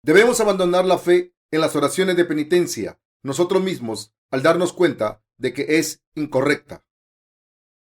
Debemos abandonar la fe en las oraciones de penitencia nosotros mismos al darnos cuenta de que es incorrecta.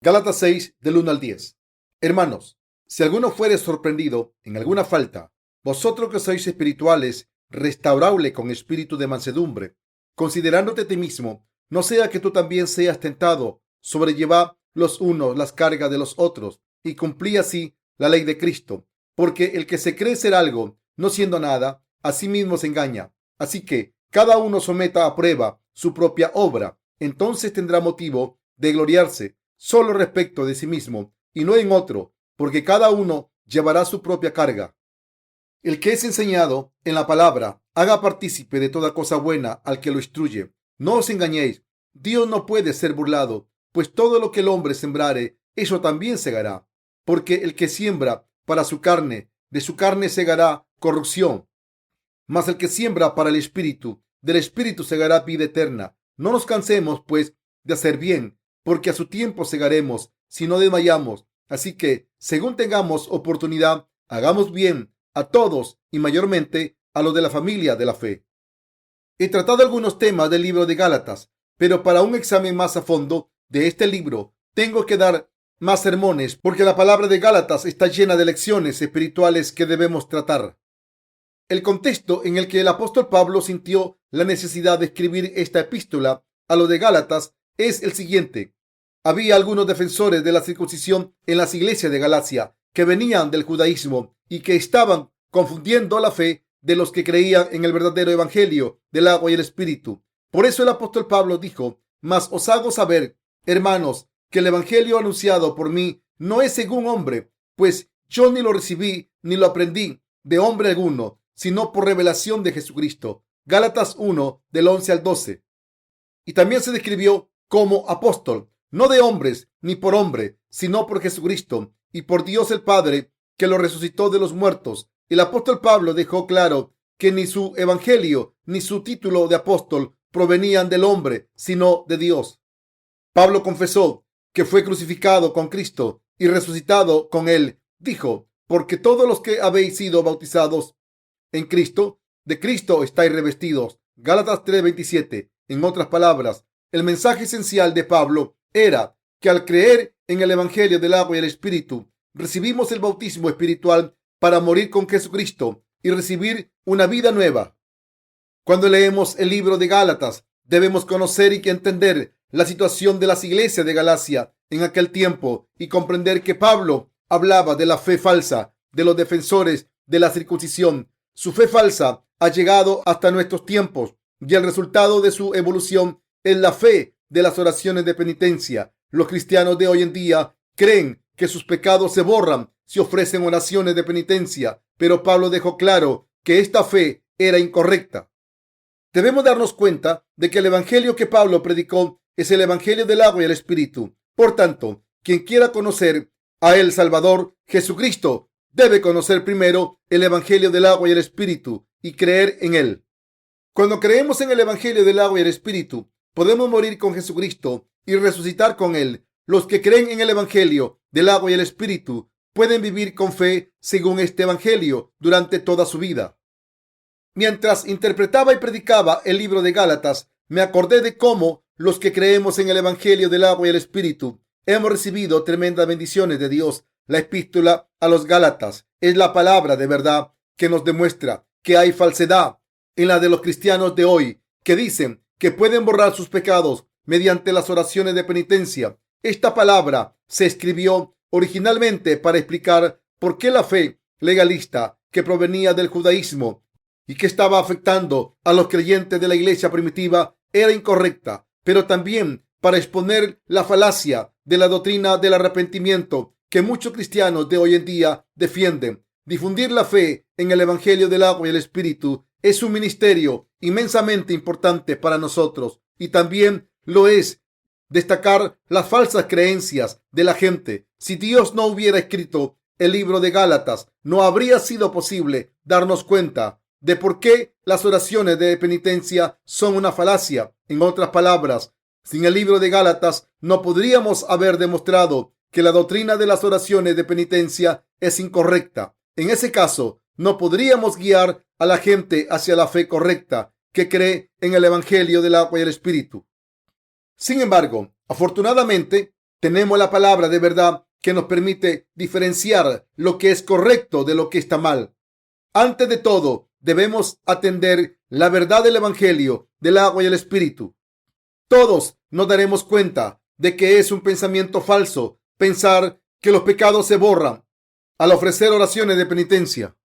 Gálatas 6, del 1 al 10. Hermanos, si alguno fuere sorprendido en alguna falta, vosotros que sois espirituales, restauraule con espíritu de mansedumbre, considerándote a ti mismo, no sea que tú también seas tentado. Sobrellevad los unos las cargas de los otros y cumplí así la ley de Cristo, porque el que se cree ser algo, no siendo nada, a sí mismo se engaña. Así que cada uno someta a prueba su propia obra, entonces tendrá motivo de gloriarse solo respecto de sí mismo y no en otro, porque cada uno llevará su propia carga. El que es enseñado en la palabra, haga partícipe de toda cosa buena al que lo instruye. No os engañéis, Dios no puede ser burlado, pues todo lo que el hombre sembrare, eso también segará. Porque el que siembra para su carne, de su carne segará corrupción, mas el que siembra para el Espíritu, del Espíritu segará vida eterna. No nos cansemos, pues, de hacer bien, porque a su tiempo segaremos, si no desmayamos. Así que, según tengamos oportunidad, hagamos bien a todos y mayormente a los de la familia de la fe. He tratado algunos temas del libro de Gálatas, pero para un examen más a fondo de este libro, tengo que dar más sermones, porque la palabra de Gálatas está llena de lecciones espirituales que debemos tratar. El contexto en el que el apóstol Pablo sintió la necesidad de escribir esta epístola a los de Gálatas es el siguiente. Había algunos defensores de la circuncisión en las iglesias de Galacia que venían del judaísmo y que estaban confundiendo la fe de los que creían en el verdadero evangelio del agua y el espíritu. Por eso el apóstol Pablo dijo: mas os hago saber, hermanos, que el evangelio anunciado por mí no es según hombre, pues yo ni lo recibí ni lo aprendí de hombre alguno, sino por revelación de Jesucristo. Gálatas 1, del 11 al 12. Y también se describió como apóstol, no de hombres ni por hombre, sino por Jesucristo y por Dios el Padre, que lo resucitó de los muertos. El apóstol Pablo dejó claro que ni su evangelio ni su título de apóstol provenían del hombre, sino de Dios. Pablo confesó que fue crucificado con Cristo y resucitado con él. Dijo: porque todos los que habéis sido bautizados en Cristo, de Cristo estáis revestidos. Gálatas 3:27. En otras palabras, el mensaje esencial de Pablo era que al creer en el evangelio del agua y el espíritu, recibimos el bautismo espiritual para morir con Jesucristo y recibir una vida nueva. Cuando leemos el libro de Gálatas, debemos conocer y entender la situación de las iglesias de Galacia en aquel tiempo y comprender que Pablo hablaba de la fe falsa de los defensores de la circuncisión. Su fe falsa ha llegado hasta nuestros tiempos y el resultado de su evolución es la fe de las oraciones de penitencia. Los cristianos de hoy en día creen que sus pecados se borran si ofrecen oraciones de penitencia, pero Pablo dejó claro que esta fe era incorrecta. Debemos darnos cuenta de que el evangelio que Pablo predicó es el evangelio del agua y el espíritu. Por tanto, quien quiera conocer a el Salvador Jesucristo debe conocer primero el evangelio del agua y el espíritu y creer en él. Cuando creemos en el evangelio del agua y el espíritu, podemos morir con Jesucristo y resucitar con él. Los que creen en el evangelio del agua y el espíritu pueden vivir con fe según este evangelio durante toda su vida. Mientras interpretaba y predicaba el libro de Gálatas, me acordé de cómo los que creemos en el evangelio del agua y el espíritu hemos recibido tremendas bendiciones de Dios. La epístola a los Gálatas es la palabra de verdad que nos demuestra que hay falsedad en la de los cristianos de hoy, que dicen que pueden borrar sus pecados mediante las oraciones de penitencia. Esta palabra se escribió originalmente para explicar por qué la fe legalista que provenía del judaísmo y que estaba afectando a los creyentes de la iglesia primitiva era incorrecta, pero también para exponer la falacia de la doctrina del arrepentimiento que muchos cristianos de hoy en día defienden. Difundir la fe en el evangelio del agua y el espíritu es un ministerio inmensamente importante para nosotros, y también lo es destacar las falsas creencias de la gente. Si Dios no hubiera escrito el libro de Gálatas, no habría sido posible darnos cuenta de por qué las oraciones de penitencia son una falacia. En otras palabras, sin el libro de Gálatas no podríamos haber demostrado que la doctrina de las oraciones de penitencia es incorrecta. En ese caso, no podríamos guiar a la gente hacia la fe correcta que cree en el Evangelio del agua y el Espíritu. Sin embargo, afortunadamente, tenemos la palabra de verdad que nos permite diferenciar lo que es correcto de lo que está mal. Antes de todo, debemos atender la verdad del Evangelio del agua y el Espíritu. Todos nos daremos cuenta de que es un pensamiento falso pensar que los pecados se borran al ofrecer oraciones de penitencia.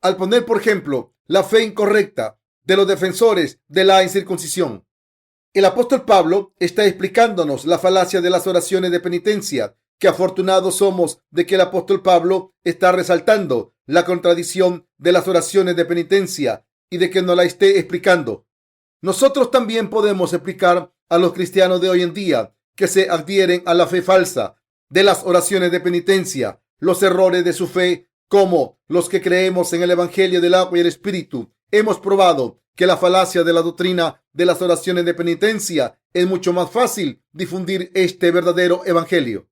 Al poner, por ejemplo, la fe incorrecta de los defensores de la incircuncisión. El apóstol Pablo está explicándonos la falacia de las oraciones de penitencia. Que afortunados somos de que el apóstol Pablo está resaltando la contradicción de las oraciones de penitencia y de que nos la esté explicando. Nosotros también podemos explicar a los cristianos de hoy en día que se adhieren a la fe falsa de las oraciones de penitencia, los errores de su fe, como los que creemos en el Evangelio del agua y el Espíritu. Hemos probado que la falacia de la doctrina de las oraciones de penitencia es mucho más fácil difundir este verdadero evangelio.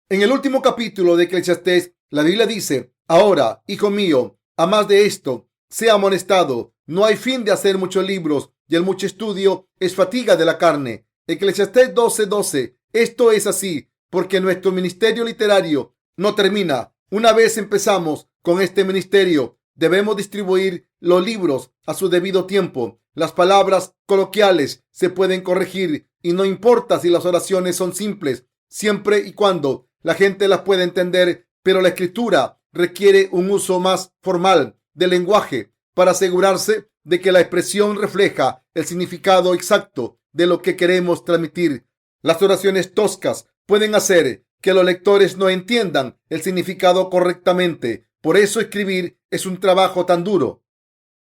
En el último capítulo de Eclesiastés, la Biblia dice: ahora, hijo mío, a más de esto, sea amonestado. No hay fin de hacer muchos libros, y el mucho estudio es fatiga de la carne. Eclesiastés 12:12. Esto es así porque nuestro ministerio literario no termina. Una vez empezamos con este ministerio, debemos distribuir los libros a su debido tiempo. Las palabras coloquiales se pueden corregir y no importa si las oraciones son simples, siempre y cuando la gente las pueda entender, pero la escritura requiere un uso más formal del lenguaje para asegurarse de que la expresión refleja el significado exacto de lo que queremos transmitir. Las oraciones toscas pueden hacer que los lectores no entiendan el significado correctamente. Por eso escribir es un trabajo tan duro.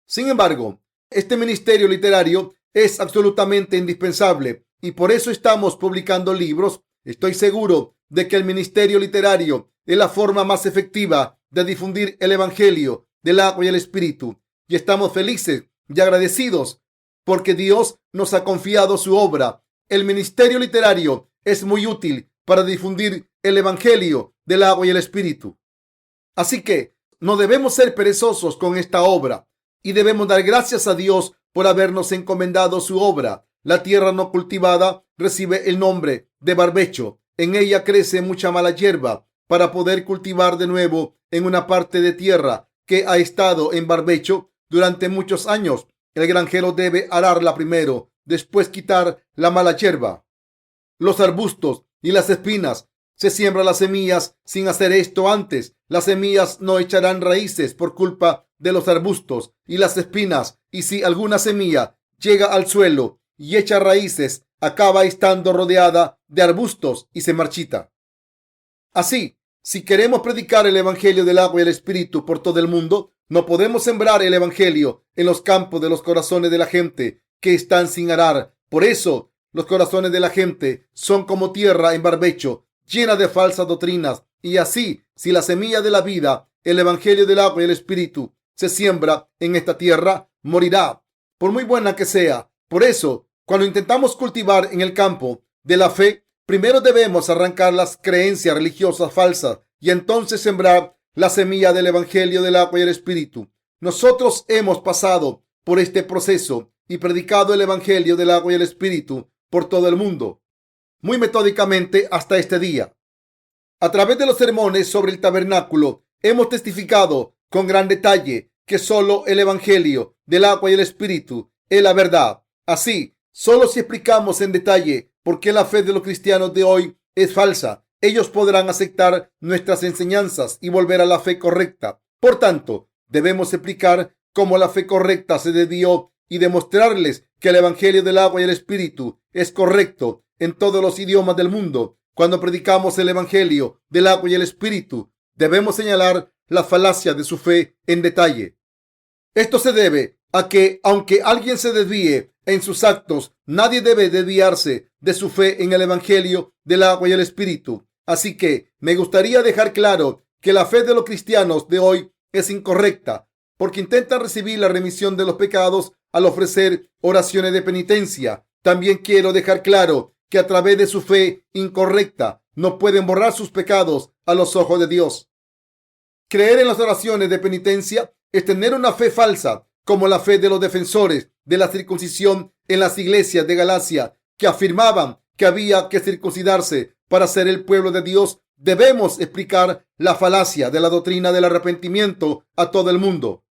Sin embargo, este ministerio literario es absolutamente indispensable y por eso estamos publicando libros. Estoy seguro de que el ministerio literario es la forma más efectiva de difundir el Evangelio del agua y el Espíritu. Y estamos felices y agradecidos porque Dios nos ha confiado su obra. El ministerio literario es muy útil para difundir el Evangelio del agua y el Espíritu. Así que no debemos ser perezosos con esta obra y debemos dar gracias a Dios por habernos encomendado su obra. La tierra no cultivada recibe el nombre de barbecho. En ella crece mucha mala hierba. Para poder cultivar de nuevo en una parte de tierra que ha estado en barbecho durante muchos años, el granjero debe ararla primero, después quitar la mala hierba, los arbustos y las espinas. Se siembran las semillas sin hacer esto antes. Las semillas no echarán raíces por culpa de los arbustos y las espinas. Y si alguna semilla llega al suelo y echa raíces, acaba estando rodeada de arbustos y se marchita. Así, si queremos predicar el Evangelio del agua y el Espíritu por todo el mundo, no podemos sembrar el Evangelio en los campos de los corazones de la gente que están sin arar. Por eso, los corazones de la gente son como tierra en barbecho, llena de falsas doctrinas. Y así, si la semilla de la vida, el Evangelio del agua y el Espíritu, se siembra en esta tierra, morirá, por muy buena que sea. Por eso, cuando intentamos cultivar en el campo de la fe, primero debemos arrancar las creencias religiosas falsas y entonces sembrar la semilla del Evangelio del agua y el Espíritu. Nosotros hemos pasado por este proceso y predicado el Evangelio del agua y el Espíritu por todo el mundo, muy metódicamente hasta este día. A través de los sermones sobre el tabernáculo, hemos testificado con gran detalle que solo el Evangelio del agua y el Espíritu es la verdad. Así, solo si explicamos en detalle por qué la fe de los cristianos de hoy es falsa, ellos podrán aceptar nuestras enseñanzas y volver a la fe correcta. Por tanto, debemos explicar cómo la fe correcta se debió y demostrarles que el Evangelio del agua y el Espíritu es correcto en todos los idiomas del mundo. Cuando predicamos el Evangelio del agua y el Espíritu, debemos señalar las falacias de su fe en detalle. Esto se debe a que, aunque alguien se desvíe en sus actos, nadie debe desviarse de su fe en el Evangelio del agua y el Espíritu. Así que me gustaría dejar claro que la fe de los cristianos de hoy es incorrecta, porque intentan recibir la remisión de los pecados al ofrecer oraciones de penitencia. También quiero dejar claro que a través de su fe incorrecta no pueden borrar sus pecados a los ojos de Dios. Creer en las oraciones de penitencia es tener una fe falsa, como la fe de los defensores de la circuncisión en las iglesias de Galacia, que afirmaban que había que circuncidarse para ser el pueblo de Dios. Debemos explicar la falacia de la doctrina del arrepentimiento a todo el mundo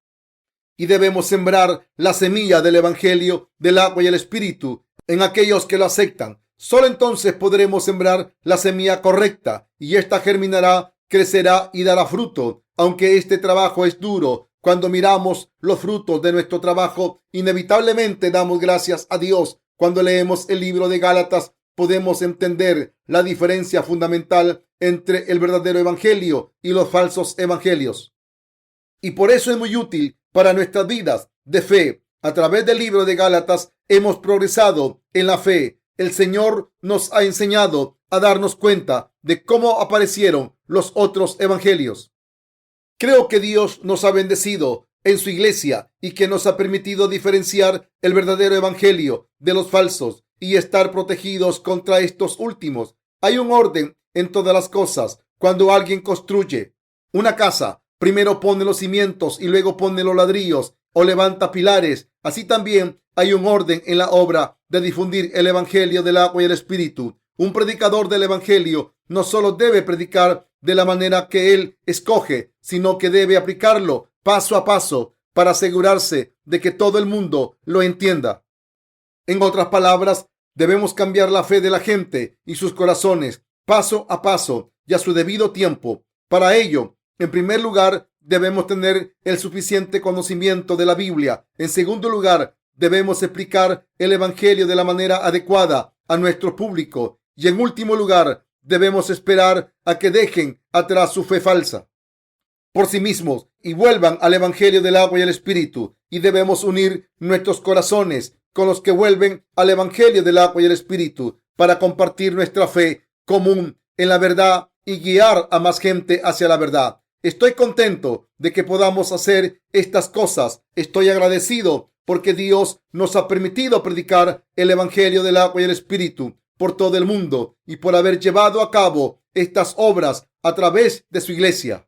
y debemos sembrar la semilla del evangelio del agua y el espíritu en aquellos que lo aceptan. Solo entonces podremos sembrar la semilla correcta y ésta germinará, crecerá y dará fruto. Aunque este trabajo es duro, cuando miramos los frutos de nuestro trabajo, inevitablemente damos gracias a Dios. Cuando leemos el libro de Gálatas, podemos entender la diferencia fundamental entre el verdadero evangelio y los falsos evangelios. Y por eso es muy útil para nuestras vidas de fe. A través del libro de Gálatas hemos progresado en la fe. El Señor nos ha enseñado a darnos cuenta de cómo aparecieron los otros evangelios. Creo que Dios nos ha bendecido en su iglesia y que nos ha permitido diferenciar el verdadero evangelio de los falsos y estar protegidos contra estos últimos. Hay un orden en todas las cosas. Cuando alguien construye una casa, primero pone los cimientos y luego pone los ladrillos o levanta pilares. Así también hay un orden en la obra de difundir el evangelio del agua y el espíritu. Un predicador del evangelio no solo debe predicar de la manera que él escoge, sino que debe aplicarlo paso a paso para asegurarse de que todo el mundo lo entienda. En otras palabras, debemos cambiar la fe de la gente y sus corazones paso a paso y a su debido tiempo. Para ello, en primer lugar, debemos tener el suficiente conocimiento de la Biblia. En segundo lugar, debemos explicar el evangelio de la manera adecuada a nuestro público. Y en último lugar, debemos esperar a que dejen atrás su fe falsa por sí mismos y vuelvan al evangelio del agua y el espíritu. Y debemos unir nuestros corazones con los que vuelven al evangelio del agua y el espíritu para compartir nuestra fe común en la verdad y guiar a más gente hacia la verdad. Estoy contento de que podamos hacer estas cosas. Estoy agradecido porque Dios nos ha permitido predicar el evangelio del agua y el espíritu por todo el mundo y por haber llevado a cabo estas obras a través de su iglesia.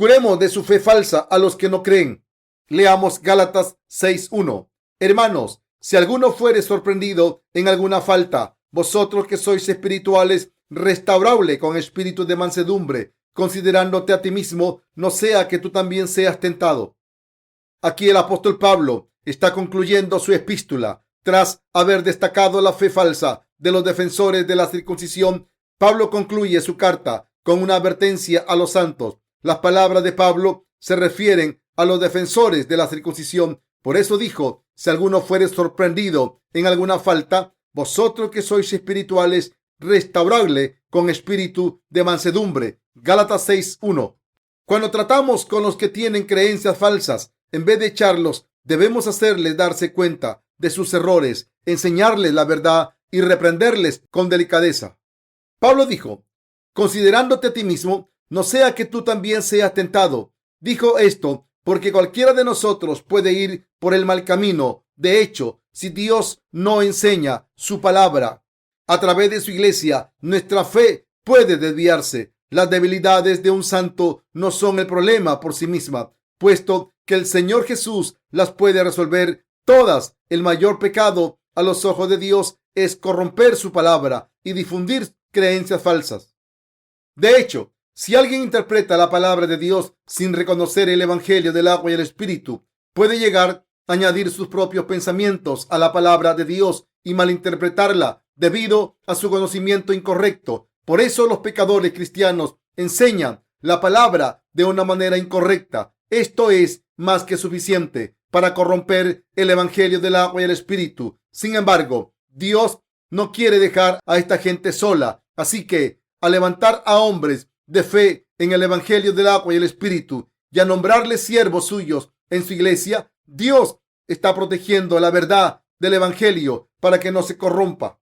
Curemos de su fe falsa a los que no creen. Leamos Gálatas 6:1. Hermanos, si alguno fuere sorprendido en alguna falta, vosotros que sois espirituales, restaurable con espíritu de mansedumbre, considerándote a ti mismo, no sea que tú también seas tentado. Aquí el apóstol Pablo está concluyendo su epístola. Tras haber destacado la fe falsa de los defensores de la circuncisión, Pablo concluye su carta con una advertencia a los santos. Las palabras de Pablo se refieren a los defensores de la circuncisión. Por eso dijo, si alguno fuere sorprendido en alguna falta, vosotros que sois espirituales, restaurable con espíritu de mansedumbre. Gálatas 6:1. Cuando tratamos con los que tienen creencias falsas, en vez de echarlos, debemos hacerles darse cuenta de sus errores, enseñarles la verdad y reprenderles con delicadeza. Pablo dijo, considerándote a ti mismo, no sea que tú también seas tentado. Dijo esto porque cualquiera de nosotros puede ir por el mal camino. De hecho, si Dios no enseña su palabra a través de su iglesia, nuestra fe puede desviarse. Las debilidades de un santo no son el problema por sí misma, puesto que el Señor Jesús las puede resolver todas. El mayor pecado a los ojos de Dios es corromper su palabra y difundir creencias falsas. De hecho, si alguien interpreta la palabra de Dios sin reconocer el evangelio del agua y el espíritu, puede llegar a añadir sus propios pensamientos a la palabra de Dios y malinterpretarla debido a su conocimiento incorrecto. Por eso los pecadores cristianos enseñan la palabra de una manera incorrecta. Esto es más que suficiente para corromper el evangelio del agua y el espíritu. Sin embargo, Dios no quiere dejar a esta gente sola. Así que, al levantar a hombres de fe en el evangelio del agua y el espíritu y a nombrarles siervos suyos en su iglesia, Dios está protegiendo la verdad del evangelio para que no se corrompa.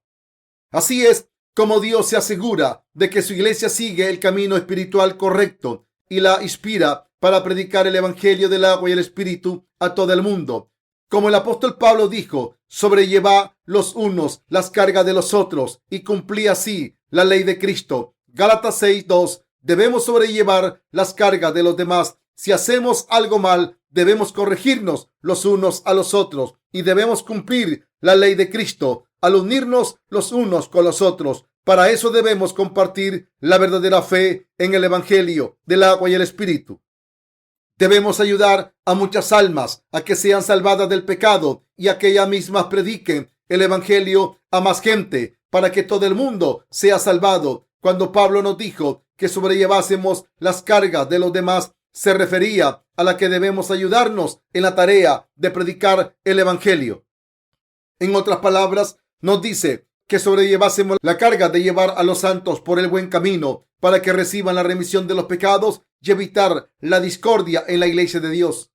Así es como Dios se asegura de que su iglesia sigue el camino espiritual correcto y la inspira para predicar el evangelio del agua y el espíritu a todo el mundo. Como el apóstol Pablo dijo, sobrelleva los unos las cargas de los otros y cumplí así la ley de Cristo. Gálatas 6:2. Debemos sobrellevar las cargas de los demás. Si hacemos algo mal, debemos corregirnos los unos a los otros y debemos cumplir la ley de Cristo al unirnos los unos con los otros. Para eso debemos compartir la verdadera fe en el Evangelio del agua y el Espíritu. Debemos ayudar a muchas almas a que sean salvadas del pecado y a que ellas mismas prediquen el Evangelio a más gente para que todo el mundo sea salvado. Cuando Pablo nos dijo que sobrellevásemos las cargas de los demás, se refería a la que debemos ayudarnos en la tarea de predicar el Evangelio. En otras palabras, nos dice que sobrellevásemos la carga de llevar a los santos por el buen camino para que reciban la remisión de los pecados y evitar la discordia en la iglesia de Dios.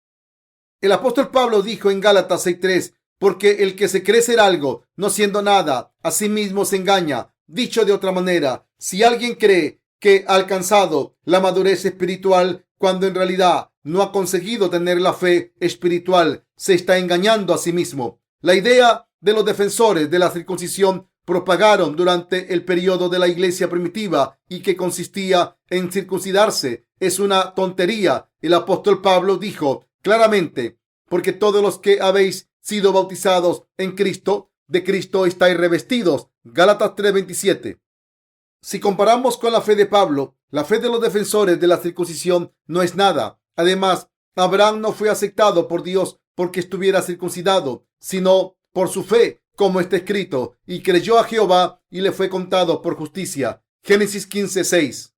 El apóstol Pablo dijo en Gálatas 6:3, porque el que se cree ser algo, no siendo nada, a sí mismo se engaña. Dicho de otra manera, si alguien cree que ha alcanzado la madurez espiritual cuando en realidad no ha conseguido tener la fe espiritual, se está engañando a sí mismo. La idea de los defensores de la circuncisión propagaron durante el periodo de la iglesia primitiva y que consistía en circuncidarse es una tontería. El apóstol Pablo dijo claramente, porque todos los que habéis sido bautizados en Cristo, de Cristo estáis revestidos. Gálatas 3:27. Si comparamos con la fe de Pablo, la fe de los defensores de la circuncisión no es nada. Además, Abraham no fue aceptado por Dios porque estuviera circuncidado, sino por su fe, como está escrito, y creyó a Jehová y le fue contado por justicia. Génesis 15:6.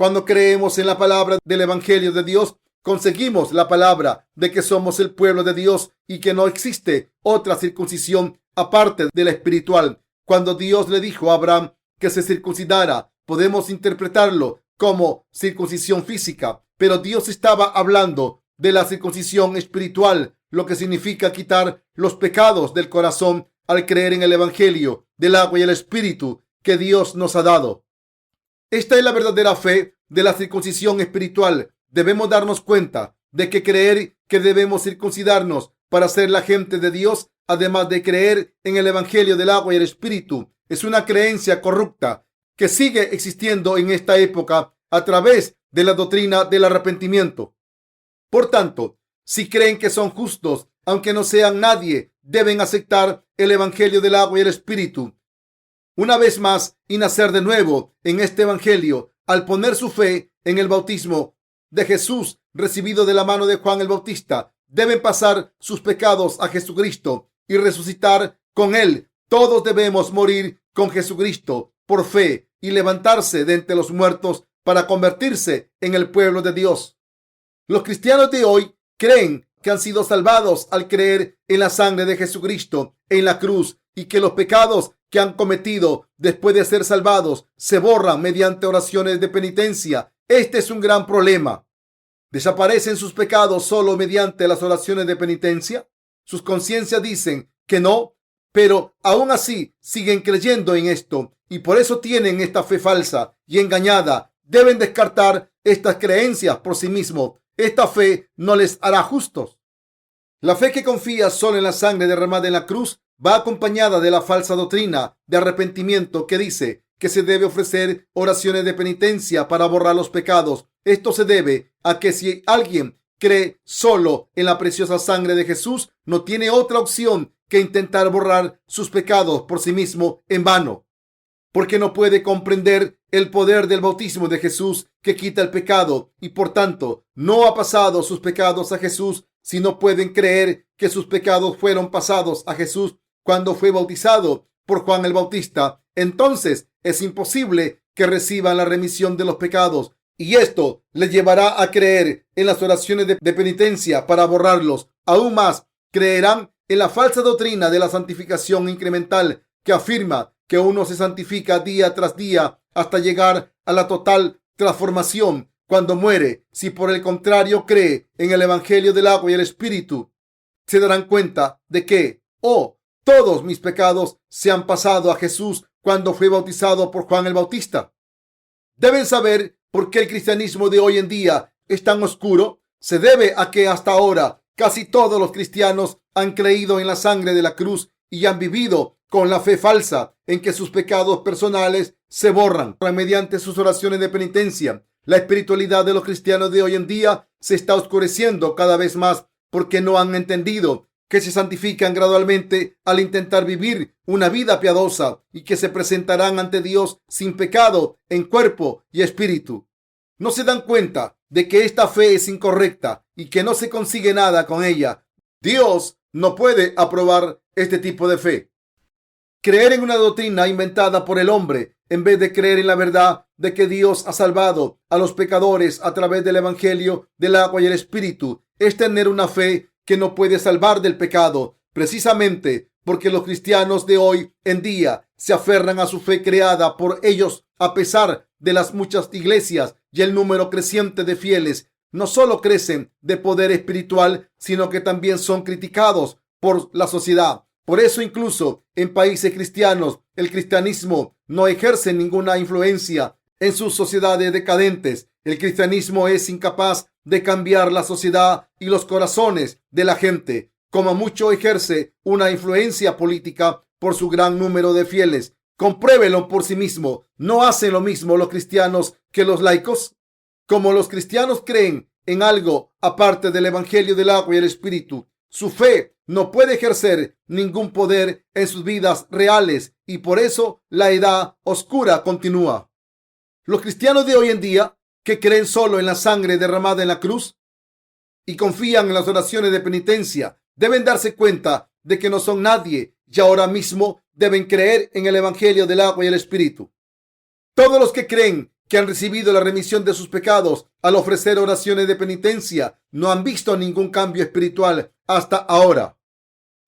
Cuando creemos en la palabra del Evangelio de Dios, conseguimos la palabra de que somos el pueblo de Dios y que no existe otra circuncisión aparte de la espiritual. Cuando Dios le dijo a Abraham que se circuncidara, podemos interpretarlo como circuncisión física, pero Dios estaba hablando de la circuncisión espiritual, lo que significa quitar los pecados del corazón al creer en el Evangelio del agua y el Espíritu que Dios nos ha dado. Esta es la verdadera fe de la circuncisión espiritual. Debemos darnos cuenta de que creer que debemos circuncidarnos para ser la gente de Dios, además de creer en el Evangelio del agua y el Espíritu, es una creencia corrupta que sigue existiendo en esta época a través de la doctrina del arrepentimiento. Por tanto, si creen que son justos, aunque no sean nadie, deben aceptar el Evangelio del agua y el Espíritu una vez más y nacer de nuevo en este Evangelio al poner su fe en el bautismo de Jesús recibido de la mano de Juan el Bautista. Deben pasar sus pecados a Jesucristo y resucitar con Él. Todos debemos morir con Jesucristo por fe y levantarse de entre los muertos para convertirse en el pueblo de Dios. Los cristianos de hoy creen que han sido salvados al creer en la sangre de Jesucristo en la cruz y que los pecados que han cometido después de ser salvados se borran mediante oraciones de penitencia. Este es un gran problema. ¿Desaparecen sus pecados solo mediante las oraciones de penitencia? Sus conciencias dicen que no, pero aún así siguen creyendo en esto y por eso tienen esta fe falsa y engañada. Deben descartar estas creencias por sí mismos. Esta fe no les hará justos. La fe que confía solo en la sangre derramada en la cruz va acompañada de la falsa doctrina de arrepentimiento que dice que se debe ofrecer oraciones de penitencia para borrar los pecados. Esto se debe a que si alguien cree solo en la preciosa sangre de Jesús, no tiene otra opción que intentar borrar sus pecados por sí mismo en vano, porque no puede comprender el poder del bautismo de Jesús que quita el pecado y por tanto no ha pasado sus pecados a Jesús. Si no pueden creer que sus pecados fueron pasados a Jesús cuando fue bautizado por Juan el Bautista, entonces es imposible que reciban la remisión de los pecados y esto les llevará a creer en las oraciones de penitencia para borrarlos. Aún más, creerán en la falsa doctrina de la santificación incremental que afirma que uno se santifica día tras día hasta llegar a la total transformación cuando muere. Si por el contrario cree en el Evangelio del agua y el Espíritu, se darán cuenta de que, todos mis pecados se han pasado a Jesús cuando fue bautizado por Juan el Bautista. Deben saber por qué el cristianismo de hoy en día es tan oscuro. Se debe a que hasta ahora casi todos los cristianos han creído en la sangre de la cruz y han vivido con la fe falsa en que sus pecados personales se borran mediante sus oraciones de penitencia. La espiritualidad de los cristianos de hoy en día se está oscureciendo cada vez más porque no han entendido que se santifican gradualmente al intentar vivir una vida piadosa y que se presentarán ante Dios sin pecado en cuerpo y espíritu. No se dan cuenta de que esta fe es incorrecta y que no se consigue nada con ella. Dios no puede aprobar este tipo de fe. Creer en una doctrina inventada por el hombre en vez de creer en la verdad de que Dios ha salvado a los pecadores a través del Evangelio del agua y el Espíritu es tener una fe que no puede salvar del pecado, precisamente porque los cristianos de hoy en día se aferran a su fe creada por ellos a pesar de las muchas iglesias y el número creciente de fieles. No solo crecen de poder espiritual, sino que también son criticados por la sociedad. Por eso incluso en países cristianos el cristianismo no ejerce ninguna influencia en sus sociedades decadentes. El cristianismo es incapaz de cambiar la sociedad y los corazones de la gente. Como mucho ejerce una influencia política por su gran número de fieles. Compruébelo por sí mismo. ¿No hacen lo mismo los cristianos que los laicos? Como los cristianos creen en algo aparte del Evangelio del agua y el Espíritu, su fe no puede ejercer ningún poder en sus vidas reales y por eso la edad oscura continúa. Los cristianos de hoy en día que creen solo en la sangre derramada en la cruz y confían en las oraciones de penitencia deben darse cuenta de que no son nadie y ahora mismo deben creer en el Evangelio del agua y el Espíritu. Todos los que creen que han recibido la remisión de sus pecados al ofrecer oraciones de penitencia no han visto ningún cambio espiritual hasta ahora.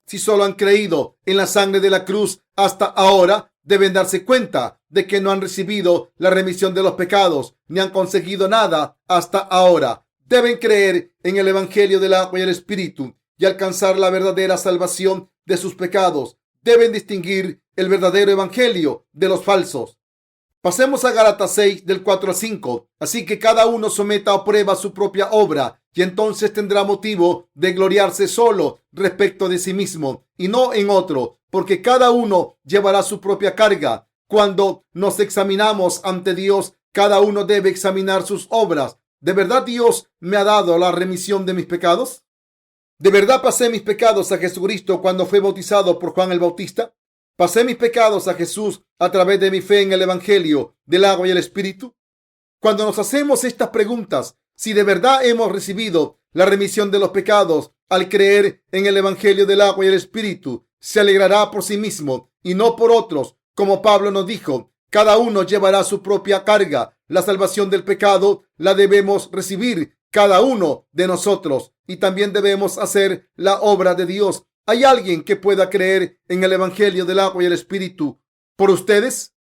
Si solo han creído en la sangre de la cruz hasta ahora, deben darse cuenta de que no han recibido la remisión de los pecados ni han conseguido nada hasta ahora. Deben creer en el Evangelio del agua y el Espíritu y alcanzar la verdadera salvación de sus pecados. Deben distinguir el verdadero Evangelio de los falsos. Pasemos a Gálatas 6, del 4 al 5. Así que cada uno someta a prueba su propia obra y entonces tendrá motivo de gloriarse solo respecto de sí mismo y no en otro, porque cada uno llevará su propia carga. Cuando nos examinamos ante Dios, cada uno debe examinar sus obras. ¿De verdad Dios me ha dado la remisión de mis pecados? ¿De verdad pasé mis pecados a Jesucristo cuando fue bautizado por Juan el Bautista? ¿Pasé mis pecados a Jesús a través de mi fe en el Evangelio del agua y el Espíritu? Cuando nos hacemos estas preguntas, si de verdad hemos recibido la remisión de los pecados al creer en el Evangelio del agua y el Espíritu, se alegrará por sí mismo y no por otros. Como Pablo nos dijo, cada uno llevará su propia carga. La salvación del pecado la debemos recibir cada uno de nosotros y también debemos hacer la obra de Dios. ¿Hay alguien que pueda creer en el Evangelio del agua y el Espíritu por ustedes?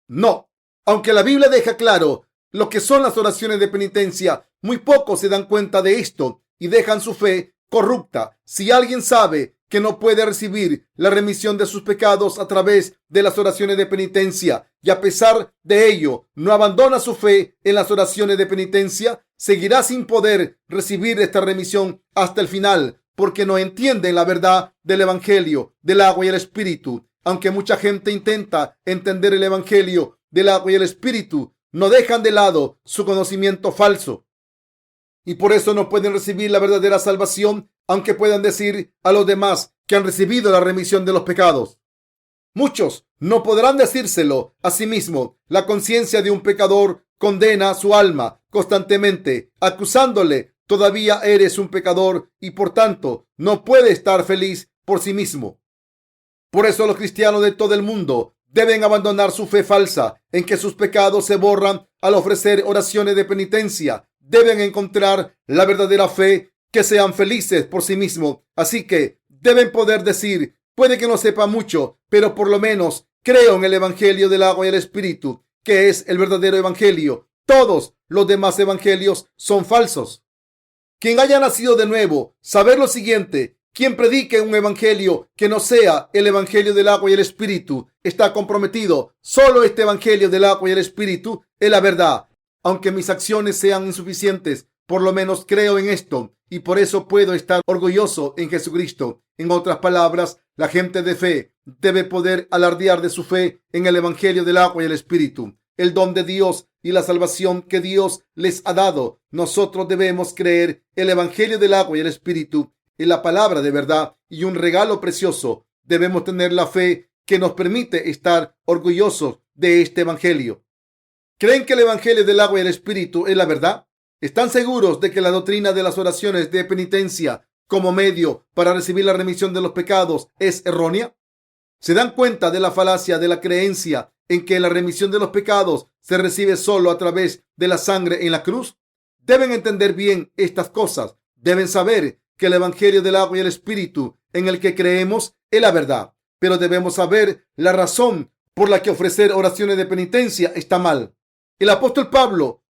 No. Aunque la Biblia deja claro lo que son las oraciones de penitencia, muy pocos se dan cuenta de esto y dejan su fe corrupta. Si alguien sabe que no puede recibir la remisión de sus pecados a través de las oraciones de penitencia y a pesar de ello no abandona su fe en las oraciones de penitencia, seguirá sin poder recibir esta remisión hasta el final, porque no entienden la verdad del Evangelio del agua y el Espíritu. Aunque mucha gente intenta entender el Evangelio del agua y el Espíritu, no dejan de lado su conocimiento falso. Y por eso no pueden recibir la verdadera salvación, aunque puedan decir a los demás que han recibido la remisión de los pecados. Muchos no podrán decírselo a sí mismos. La conciencia de un pecador condena su alma constantemente, acusándole: todavía eres un pecador y por tanto no puede estar feliz por sí mismo. Por eso los cristianos de todo el mundo deben abandonar su fe falsa en que sus pecados se borran al ofrecer oraciones de penitencia. Deben encontrar la verdadera fe, que sean felices por sí mismos. Así que deben poder decir: puede que no sepa mucho, pero por lo menos creo en el Evangelio del agua y el Espíritu, que es el verdadero Evangelio. Todos los demás evangelios son falsos. Quien haya nacido de nuevo, saber lo siguiente: quien predique un evangelio que no sea el Evangelio del agua y el Espíritu está comprometido. Solo este Evangelio del agua y el Espíritu es la verdad. Aunque mis acciones sean insuficientes, por lo menos creo en esto y por eso puedo estar orgulloso en Jesucristo. En otras palabras, la gente de fe debe poder alardear de su fe en el Evangelio del agua y el Espíritu. el don de Dios y la salvación que Dios les ha dado. Nosotros debemos creer el evangelio del agua y el espíritu, en la palabra de verdad y un regalo precioso. Debemos tener la fe que nos permite estar orgullosos de este evangelio. ¿Creen que el evangelio del agua y el espíritu es la verdad? ¿Están seguros de que la doctrina de las oraciones de penitencia como medio para recibir la remisión de los pecados es errónea? ¿Se dan cuenta de la falacia de la creencia en que la remisión de los pecados se recibe solo a través de la sangre en la cruz? Deben entender bien estas cosas. Deben saber que el evangelio del agua y el espíritu en el que creemos es la verdad, pero debemos saber la razón por la que ofrecer oraciones de penitencia está mal. El apóstol Pablo,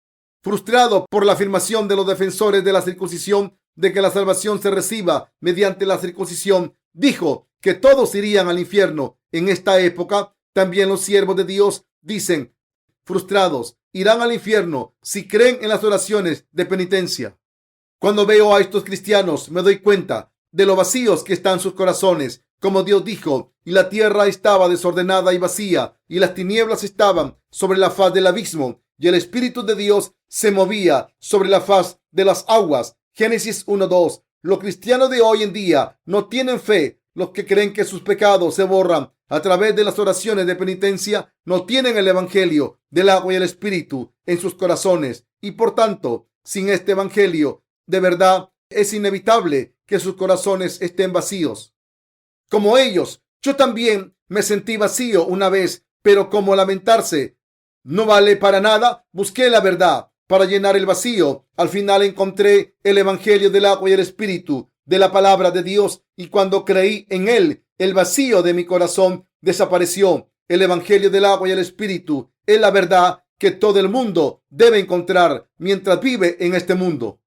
frustrado por la afirmación de los defensores de la circuncisión de que la salvación se reciba mediante la circuncisión, dijo que todos irían al infierno. En esta época, también los siervos de Dios dicen, frustrados, irán al infierno si creen en las oraciones de penitencia. Cuando veo a estos cristianos, me doy cuenta de lo vacíos que están sus corazones. Como Dios dijo, y la tierra estaba desordenada y vacía, y las tinieblas estaban sobre la faz del abismo, y el Espíritu de Dios se movía sobre la faz de las aguas. Génesis 1:2. Los cristianos de hoy en día no tienen fe. Los que creen que sus pecados se borran a través de las oraciones de penitencia no tienen el evangelio del agua y el espíritu en sus corazones, y por tanto, sin este evangelio de verdad, es inevitable que sus corazones estén vacíos. Como ellos, yo también me sentí vacío una vez, pero como lamentarse no vale para nada, busqué la verdad para llenar el vacío. Al final encontré el evangelio del agua y el espíritu de la palabra de Dios, y cuando creí en él, el vacío de mi corazón desapareció. El evangelio del agua y el espíritu es la verdad que todo el mundo debe encontrar mientras vive en este mundo.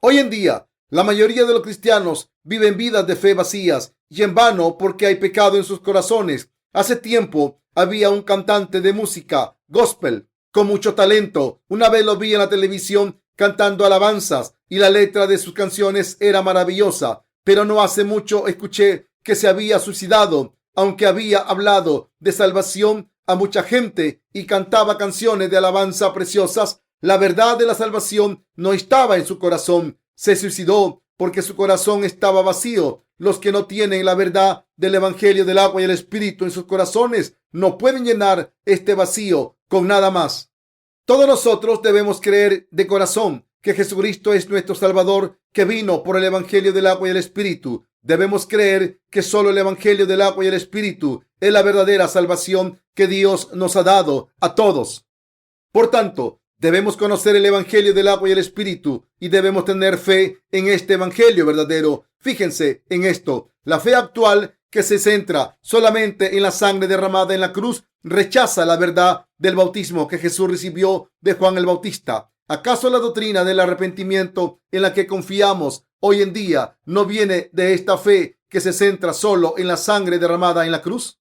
Hoy en día, la mayoría de los cristianos viven vidas de fe vacías y en vano porque hay pecado en sus corazones. Hace tiempo había un cantante de música gospel con mucho talento. Una vez lo vi en la televisión cantando alabanzas y la letra de sus canciones era maravillosa, pero no hace mucho escuché que se había suicidado, aunque había hablado de salvación a mucha gente y cantaba canciones de alabanza preciosas. La verdad de la salvación no estaba en su corazón. Se suicidó porque su corazón estaba vacío. Los que no tienen la verdad del evangelio del agua y el espíritu en sus corazones no pueden llenar este vacío con nada más. Todos nosotros debemos creer de corazón que Jesucristo es nuestro Salvador, que vino por el evangelio del agua y el espíritu. Debemos creer que solo el evangelio del agua y el espíritu es la verdadera salvación que Dios nos ha dado a todos. Por tanto, debemos conocer el evangelio del agua y el espíritu y debemos tener fe en este evangelio verdadero. Fíjense en esto. La fe actual, que se centra solamente en la sangre derramada en la cruz, rechaza la verdad del bautismo que Jesús recibió de Juan el Bautista. ¿Acaso la doctrina del arrepentimiento en la que confiamos hoy en día no viene de esta fe que se centra solo en la sangre derramada en la cruz?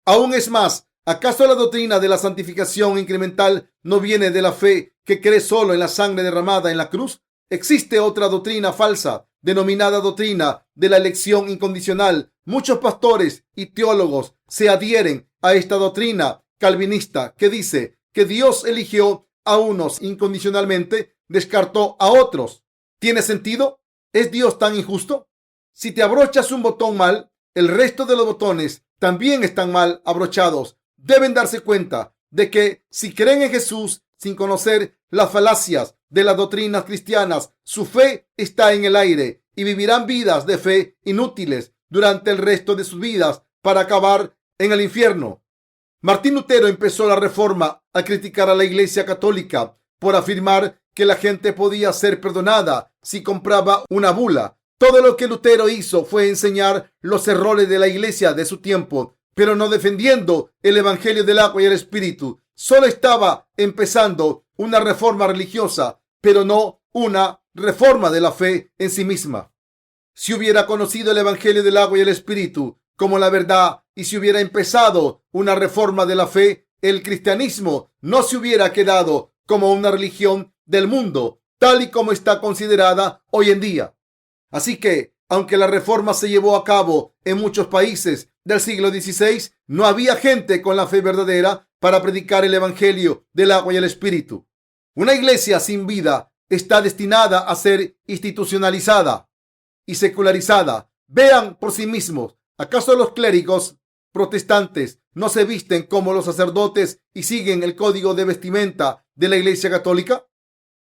Aún es más, ¿acaso la doctrina de la santificación incremental no viene de la fe que cree solo en la sangre derramada en la cruz? Existe otra doctrina falsa, denominada doctrina de la elección incondicional. Muchos pastores y teólogos se adhieren a esta doctrina calvinista que dice que Dios eligió a unos incondicionalmente, descartó a otros. ¿Tiene sentido? ¿Es Dios tan injusto? Si te abrochas un botón mal, el resto de los botones también están mal abrochados. Deben darse cuenta de que si creen en Jesús sin conocer las falacias de las doctrinas cristianas, su fe está en el aire y vivirán vidas de fe inútiles durante el resto de sus vidas para acabar en el infierno. Martín Lutero empezó la reforma al criticar a la Iglesia Católica por afirmar que la gente podía ser perdonada si compraba una bula. Todo lo que Lutero hizo fue enseñar los errores de la Iglesia de su tiempo, pero no defendiendo el evangelio del agua y el espíritu. Solo estaba empezando una reforma religiosa, pero no una reforma de la fe en sí misma. Si hubiera conocido el evangelio del agua y el espíritu como la verdad y si hubiera empezado una reforma de la fe, el cristianismo no se hubiera quedado como una religión del mundo, tal y como está considerada hoy en día. Así que, aunque la reforma se llevó a cabo en muchos países del siglo XVI, no había gente con la fe verdadera para predicar el evangelio del agua y el espíritu. Una iglesia sin vida está destinada a ser institucionalizada y secularizada. Vean por sí mismos. ¿Acaso los clérigos protestantes no se visten como los sacerdotes y siguen el código de vestimenta de la Iglesia Católica?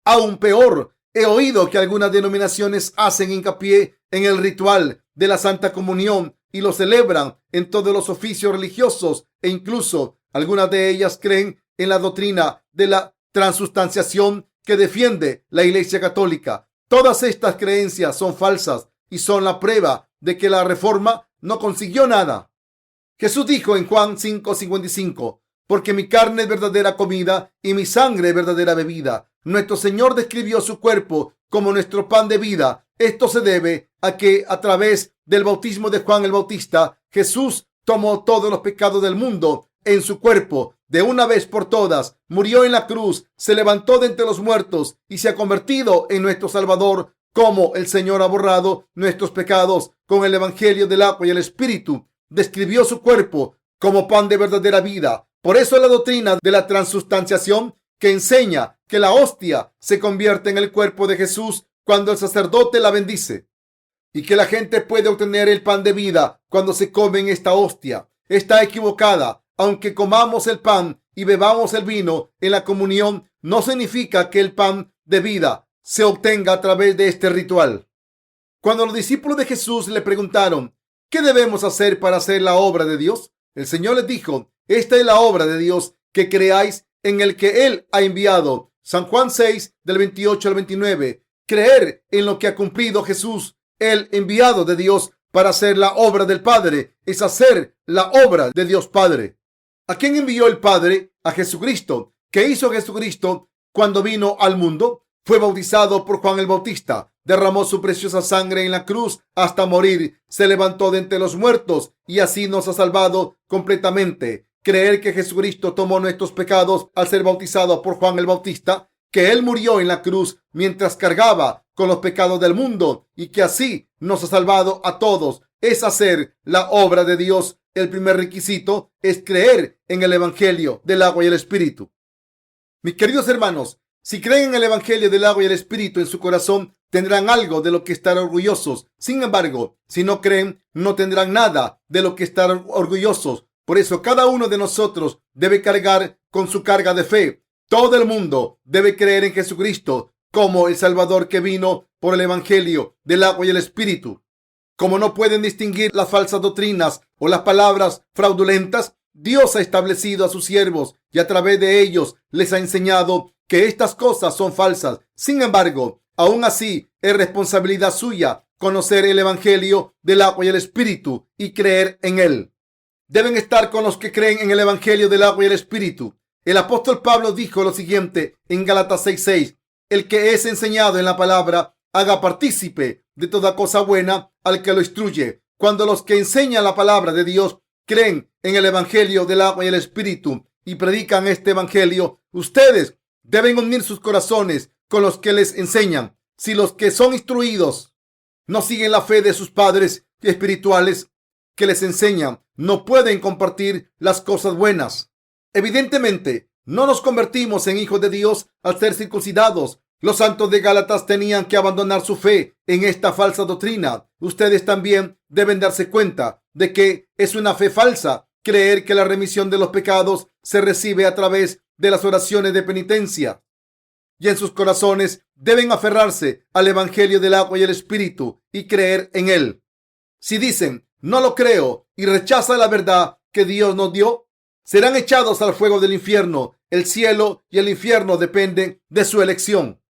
Aún peor, he oído que algunas denominaciones hacen hincapié en el ritual de la Santa Comunión y lo celebran en todos los oficios religiosos, e incluso algunas de ellas creen en la doctrina de la transustanciación que defiende la Iglesia Católica. Todas estas creencias son falsas y son la prueba de que la Reforma no consiguió nada. Jesús dijo en Juan 5:55, porque mi carne es verdadera comida y mi sangre es verdadera bebida. Nuestro Señor describió su cuerpo como nuestro pan de vida. Esto se debe a que a través del bautismo de Juan el Bautista, Jesús tomó todos los pecados del mundo en su cuerpo de una vez por todas. Murió en la cruz, se levantó de entre los muertos y se ha convertido en nuestro Salvador. Como el Señor ha borrado nuestros pecados con el evangelio del agua y el espíritu, describió su cuerpo como pan de verdadera vida. Por eso la doctrina de la transustanciación, que enseña que la hostia se convierte en el cuerpo de Jesús cuando el sacerdote la bendice, y que la gente puede obtener el pan de vida cuando se come en esta hostia, está equivocada. Aunque comamos el pan y bebamos el vino en la comunión, no significa que el pan de vida se obtenga a través de este ritual. Cuando los discípulos de Jesús le preguntaron, ¿qué debemos hacer para hacer la obra de Dios?, el Señor les dijo, esta es la obra de Dios, que creáis en el que Él ha enviado. San Juan 6, del 28 al 29. Creer en lo que ha cumplido Jesús, el enviado de Dios para hacer la obra del Padre, es hacer la obra de Dios Padre. ¿A quién envió el Padre? A Jesucristo. ¿Qué hizo Jesucristo cuando vino al mundo? Fue bautizado por Juan el Bautista, derramó su preciosa sangre en la cruz hasta morir, se levantó de entre los muertos y así nos ha salvado completamente. Creer que Jesucristo tomó nuestros pecados al ser bautizado por Juan el Bautista, que Él murió en la cruz mientras cargaba con los pecados del mundo y que así nos ha salvado a todos, es hacer la obra de Dios. El primer requisito es creer en el evangelio del agua y el espíritu. Mis queridos hermanos, si creen en el evangelio del agua y el espíritu en su corazón, tendrán algo de lo que estar orgullosos. Sin embargo, si no creen, no tendrán nada de lo que estar orgullosos. Por eso cada uno de nosotros debe cargar con su carga de fe. Todo el mundo debe creer en Jesucristo como el Salvador que vino por el evangelio del agua y el espíritu. Como no pueden distinguir las falsas doctrinas o las palabras fraudulentas, Dios ha establecido a sus siervos y a través de ellos les ha enseñado que estas cosas son falsas. Sin embargo, aún así es responsabilidad suya conocer el evangelio del agua y el espíritu y creer en él. Deben estar con los que creen en el evangelio del agua y el espíritu. El apóstol Pablo dijo lo siguiente en Gálatas 6:6: el que es enseñado en la palabra haga partícipe de toda cosa buena al que lo instruye. Cuando los que enseñan la palabra de Dios creen en el evangelio del agua y el espíritu y predican este evangelio, ustedes deben unir sus corazones con los que les enseñan. Si los que son instruidos no siguen la fe de sus padres espirituales que les enseñan, no pueden compartir las cosas buenas. Evidentemente, no nos convertimos en hijos de Dios al ser circuncidados. Los santos de Gálatas tenían que abandonar su fe en esta falsa doctrina. Ustedes también deben darse cuenta de que es una fe falsa creer que la remisión de los pecados se recibe a través de las oraciones de penitencia. Y en sus corazones deben aferrarse al evangelio del agua y el espíritu y creer en él. Si dicen, no lo creo, y rechazan la verdad que Dios nos dio, serán echados al fuego del infierno. El cielo y el infierno dependen de su elección.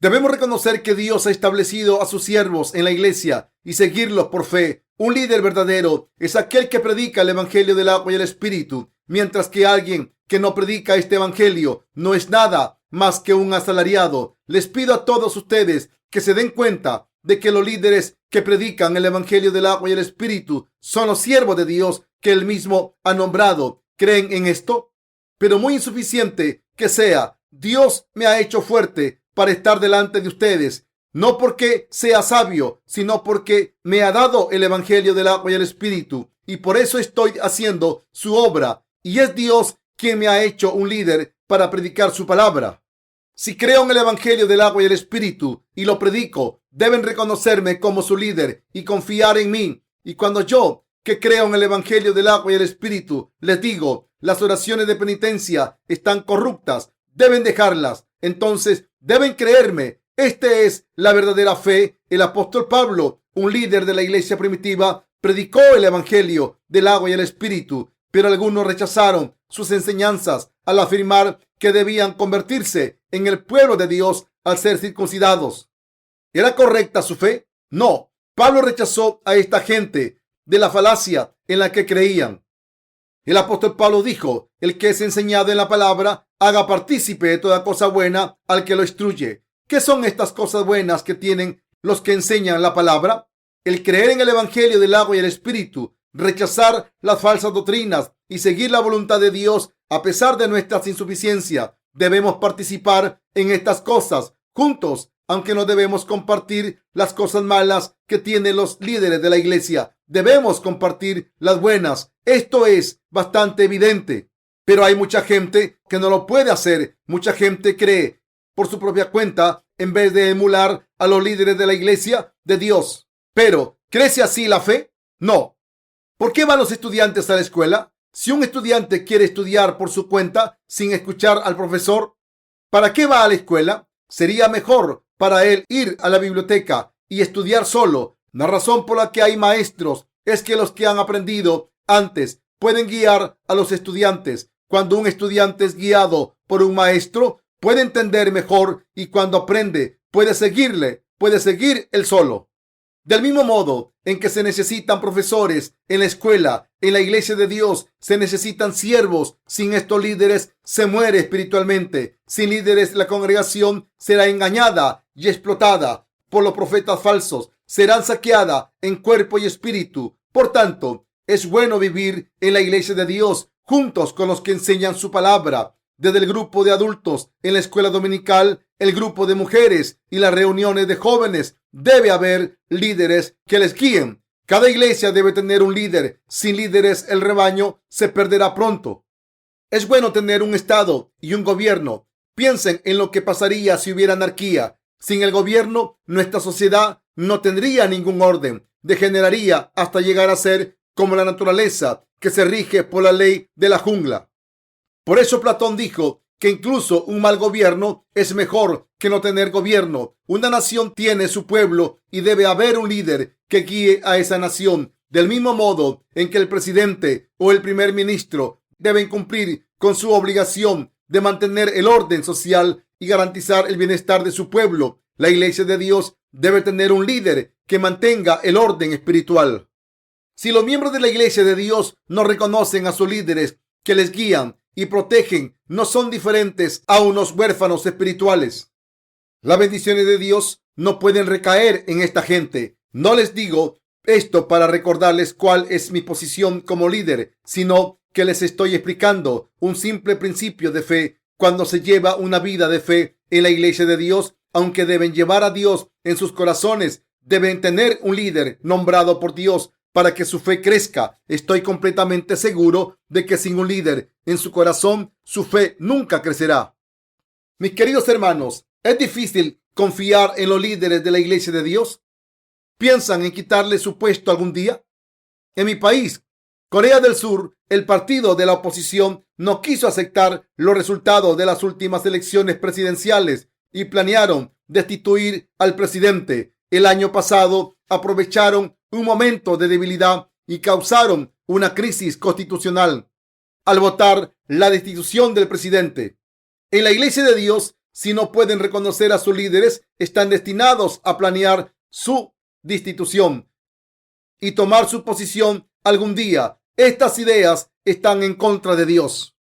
Debemos reconocer que Dios ha establecido a sus siervos en la iglesia y seguirlos por fe. Un líder verdadero es aquel que predica el evangelio del agua y el espíritu, mientras que alguien que no predica este evangelio no es nada más que un asalariado. Les pido a todos ustedes que se den cuenta de que los líderes que predican el evangelio del agua y el espíritu son los siervos de Dios que él mismo ha nombrado. ¿Creen en esto? Pero muy insuficiente que sea, Dios me ha hecho fuerte para estar delante de ustedes, no porque sea sabio, sino porque me ha dado el evangelio del agua y el espíritu, y por eso estoy haciendo su obra. Y es Dios quien me ha hecho un líder para predicar su palabra. Si creo en el Evangelio del agua y el Espíritu y lo predico, deben reconocerme como su líder y confiar en mí. Y cuando yo, que creo en el Evangelio del agua y el Espíritu, les digo, las oraciones de penitencia están corruptas, deben dejarlas. Entonces deben creerme. Esta es la verdadera fe. El apóstol Pablo, un líder de la iglesia primitiva, predicó el Evangelio del agua y el Espíritu, pero algunos rechazaron sus enseñanzas al afirmar que debían convertirse en el pueblo de Dios al ser circuncidados. ¿Era correcta su fe? No. Pablo rechazó a esta gente de la falacia en la que creían. El apóstol Pablo dijo: el que es enseñado en la palabra, haga partícipe de toda cosa buena al que lo instruye. ¿Qué son estas cosas buenas que tienen los que enseñan la palabra? El creer en el Evangelio del agua y el Espíritu, rechazar las falsas doctrinas y seguir la voluntad de Dios a pesar de nuestras insuficiencias. Debemos participar en estas cosas juntos, aunque no debemos compartir las cosas malas que tienen los líderes de la iglesia. Debemos compartir las buenas. Esto es bastante evidente, pero hay mucha gente que no lo puede hacer. Mucha gente cree por su propia cuenta en vez de emular a los líderes de la iglesia de Dios. Pero, ¿crece así la fe? No. ¿Por qué van los estudiantes a la escuela? Si un estudiante quiere estudiar por su cuenta sin escuchar al profesor, ¿para qué va a la escuela? Sería mejor para él ir a la biblioteca y estudiar solo. La razón por la que hay maestros es que los que han aprendido antes pueden guiar a los estudiantes. Cuando un estudiante es guiado por un maestro, puede entender mejor, y cuando aprende, puede seguir él solo. Del mismo modo en que se necesitan profesores en la escuela, en la iglesia de Dios se necesitan siervos. Sin estos líderes se muere espiritualmente. Sin líderes la congregación será engañada y explotada por los profetas falsos. Serán saqueada en cuerpo y espíritu. Por tanto, es bueno vivir en la iglesia de Dios juntos con los que enseñan su palabra. Desde el grupo de adultos en la escuela dominical, el grupo de mujeres y las reuniones de jóvenes, debe haber líderes que les guíen. Cada iglesia debe tener un líder. Sin líderes, el rebaño se perderá pronto. Es bueno tener un estado y un gobierno. Piensen en lo que pasaría si hubiera anarquía. Sin el gobierno, nuestra sociedad no tendría ningún orden. Degeneraría hasta llegar a ser como la naturaleza, que se rige por la ley de la jungla. Por eso Platón dijo que incluso un mal gobierno es mejor que no tener gobierno. Una nación tiene su pueblo y debe haber un líder que guíe a esa nación. Del mismo modo en que el presidente o el primer ministro deben cumplir con su obligación de mantener el orden social y garantizar el bienestar de su pueblo, la iglesia de Dios debe tener un líder que mantenga el orden espiritual. Si los miembros de la iglesia de Dios no reconocen a sus líderes que les guían y protegen, no son diferentes a unos huérfanos espirituales. Las bendiciones de Dios no pueden recaer en esta gente. No les digo esto para recordarles cuál es mi posición como líder, sino que les estoy explicando un simple principio de fe. Cuando se lleva una vida de fe en la iglesia de Dios, aunque deben llevar a Dios en sus corazones, deben tener un líder nombrado por Dios para que su fe crezca. Estoy completamente seguro de que sin un líder en su corazón, su fe nunca crecerá. Mis queridos hermanos, ¿es difícil confiar en los líderes de la iglesia de Dios? ¿Piensan en quitarle su puesto algún día? En mi país, Corea del Sur, el partido de la oposición no quiso aceptar los resultados de las últimas elecciones presidenciales y planearon destituir al presidente. El año pasado aprovecharon un momento de debilidad y causaron una crisis constitucional al votar la destitución del presidente. En la iglesia de Dios, si no pueden reconocer a sus líderes, están destinados a planear su destitución y tomar su posición algún día. Estas ideas están en contra de Dios.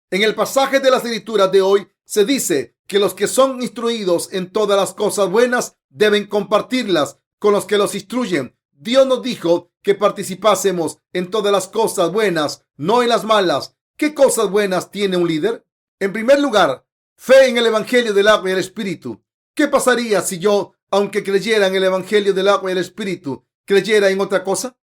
En el pasaje de las Escrituras de hoy se dice que los que son instruidos en todas las cosas buenas deben compartirlas con los que los instruyen. Dios nos dijo que participásemos en todas las cosas buenas, no en las malas. ¿Qué cosas buenas tiene un líder? En primer lugar, fe en el Evangelio del agua y el Espíritu. ¿Qué pasaría si yo, aunque creyera en el Evangelio del agua y el Espíritu, creyera en otra cosa?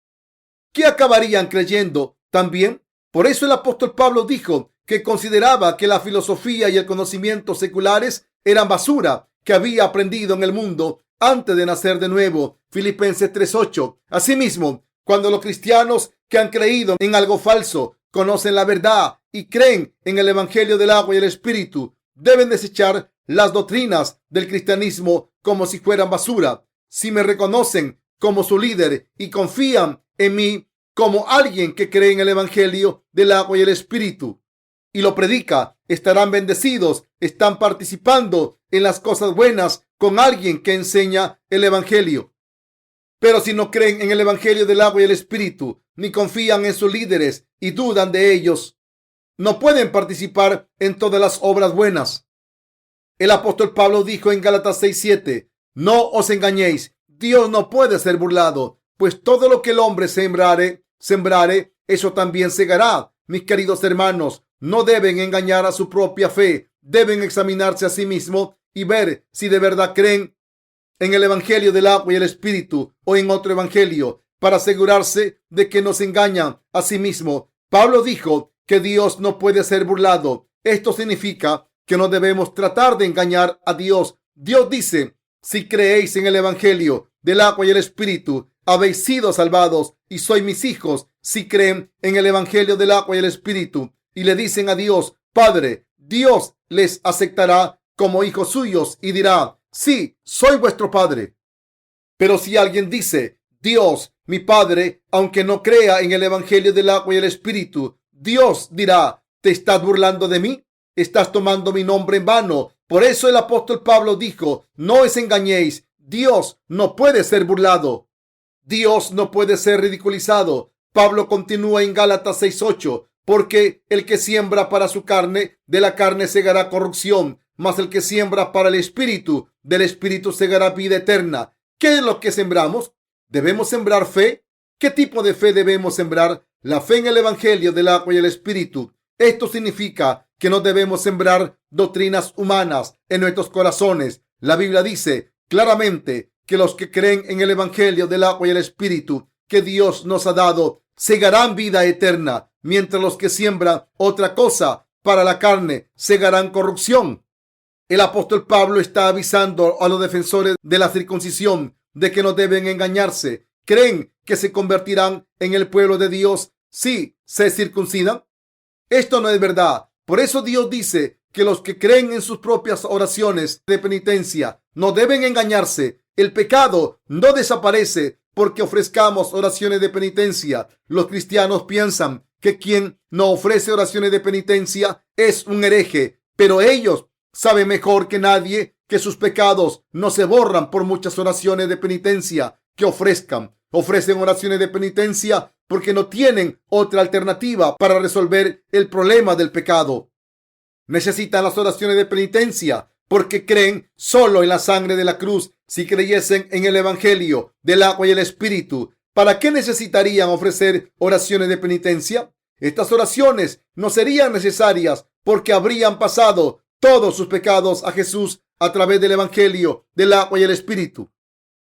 ¿Qué acabarían creyendo también? Por eso el apóstol Pablo dijo que consideraba que la filosofía y el conocimiento seculares eran basura que había aprendido en el mundo antes de nacer de nuevo. Filipenses 3:8. Asimismo, cuando los cristianos que han creído en algo falso conocen la verdad y creen en el evangelio del agua y el espíritu, deben desechar las doctrinas del cristianismo como si fueran basura. Si me reconocen como su líder y confían en mí como alguien que cree en el evangelio del agua y el espíritu y lo predica, estarán bendecidos, están participando en las cosas buenas con alguien que enseña el evangelio. Pero si no creen en el evangelio del agua y el espíritu, ni confían en sus líderes y dudan de ellos, no pueden participar en todas las obras buenas. El apóstol Pablo dijo en Gálatas 6:7, no os engañéis, Dios no puede ser burlado, pues todo lo que el hombre sembrare, eso también segará. Mis queridos hermanos, no deben engañar a su propia fe, deben examinarse a sí mismos y ver si de verdad creen en el evangelio del agua y el espíritu o en otro evangelio, para asegurarse de que no se engañan a sí mismos. Pablo dijo que Dios no puede ser burlado. Esto significa que no debemos tratar de engañar a Dios. Dios dice, si creéis en el evangelio del agua y el espíritu, habéis sido salvados y sois mis hijos. Si creen en el evangelio del agua y el espíritu y le dicen a Dios, Padre, Dios les aceptará como hijos suyos y dirá, sí, soy vuestro Padre. Pero si alguien dice, Dios, mi Padre, aunque no crea en el evangelio del agua y el espíritu, Dios dirá, ¿te estás burlando de mí? Estás tomando mi nombre en vano. Por eso el apóstol Pablo dijo, no os engañéis, Dios no puede ser burlado. Dios no puede ser ridiculizado. Pablo continúa en Gálatas 6:8, porque el que siembra para su carne, de la carne segará corrupción, mas el que siembra para el espíritu, del espíritu segará vida eterna. ¿Qué es lo que sembramos? ¿Debemos sembrar fe? ¿Qué tipo de fe debemos sembrar? La fe en el evangelio del agua y el espíritu. Esto significa que no debemos sembrar doctrinas humanas en nuestros corazones. La Biblia dice claramente que los que creen en el evangelio del agua y el espíritu que Dios nos ha dado segarán vida eterna, mientras los que siembran otra cosa para la carne segarán corrupción. El apóstol Pablo está avisando a los defensores de la circuncisión de que no deben engañarse. ¿Creen que se convertirán en el pueblo de Dios si se circuncidan? Esto no es verdad. Por eso Dios dice que los que creen en sus propias oraciones de penitencia no deben engañarse. El pecado no desaparece porque ofrezcamos oraciones de penitencia. Los cristianos piensan que quien no ofrece oraciones de penitencia es un hereje, pero ellos saben mejor que nadie que sus pecados no se borran por muchas oraciones de penitencia que ofrezcan. Ofrecen oraciones de penitencia porque no tienen otra alternativa para resolver el problema del pecado. Necesitan las oraciones de penitencia porque creen solo en la sangre de la cruz. Si creyesen en el evangelio del agua y el espíritu, ¿para qué necesitarían ofrecer oraciones de penitencia? Estas oraciones no serían necesarias porque habrían pasado todos sus pecados a Jesús a través del evangelio del agua y el espíritu.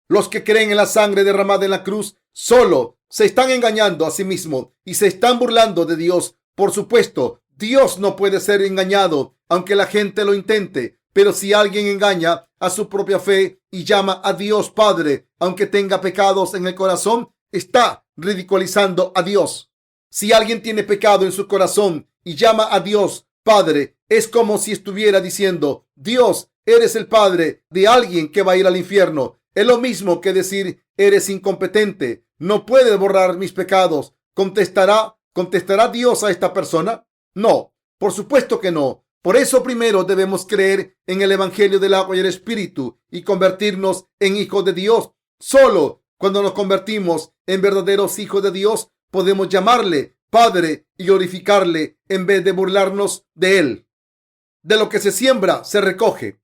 Los que creen en la sangre derramada en la cruz solo se están engañando a sí mismos y se están burlando de Dios. Por supuesto, Dios no puede ser engañado, aunque la gente lo intente. Pero si alguien engaña a su propia fe y llama a Dios Padre, aunque tenga pecados en el corazón, está ridiculizando a Dios. Si alguien tiene pecado en su corazón y llama a Dios Padre, es como si estuviera diciendo, Dios, eres el padre de alguien que va a ir al infierno. Es lo mismo que decir, eres incompetente, no puedes borrar mis pecados. ¿Contestará Dios a esta persona? No, por supuesto que no. Por eso primero debemos creer en el evangelio del agua y el espíritu y convertirnos en hijos de Dios. Solo cuando nos convertimos en verdaderos hijos de Dios podemos llamarle Padre y glorificarle en vez de burlarnos de él. De lo que se siembra, se recoge.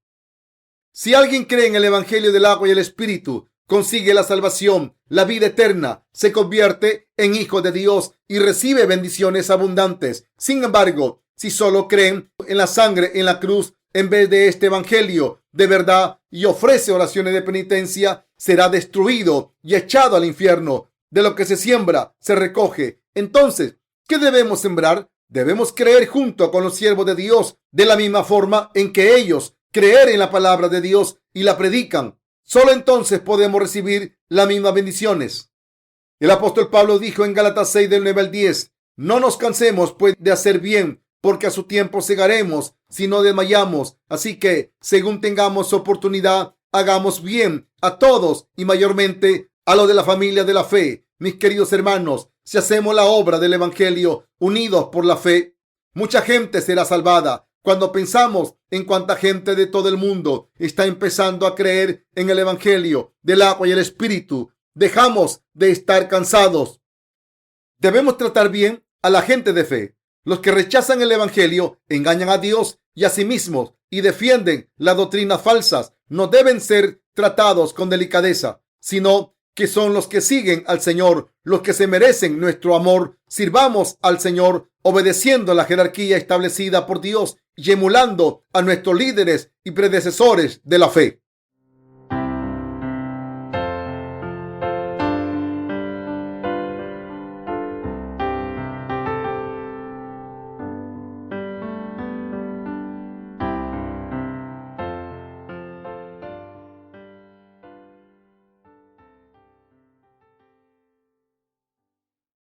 Si alguien cree en el evangelio del agua y el espíritu, consigue la salvación, la vida eterna, se convierte en hijo de Dios y recibe bendiciones abundantes. Sin embargo, si solo creen en la sangre en la cruz en vez de este evangelio de verdad y ofrece oraciones de penitencia, será destruido y echado al infierno. De lo que se siembra, se recoge. Entonces, ¿qué debemos sembrar? Debemos creer junto con los siervos de Dios de la misma forma en que ellos creer en la palabra de Dios y la predican. Solo entonces podemos recibir las mismas bendiciones. El apóstol Pablo dijo en Gálatas 6 del 9 al 10, no nos cansemos pues de hacer bien, porque a su tiempo segaremos si no desmayamos. Así que, según tengamos oportunidad, hagamos bien a todos y mayormente a los de la familia de la fe. Mis queridos hermanos, si hacemos la obra del evangelio unidos por la fe, mucha gente será salvada. Cuando pensamos en cuánta gente de todo el mundo está empezando a creer en el evangelio del agua y el espíritu, dejamos de estar cansados. Debemos tratar bien a la gente de fe. Los que rechazan el evangelio engañan a Dios y a sí mismos y defienden las doctrinas falsas. No deben ser tratados con delicadeza, sino que son los que siguen al Señor, los que se merecen nuestro amor. Sirvamos al Señor obedeciendo la jerarquía establecida por Dios y emulando a nuestros líderes y predecesores de la fe.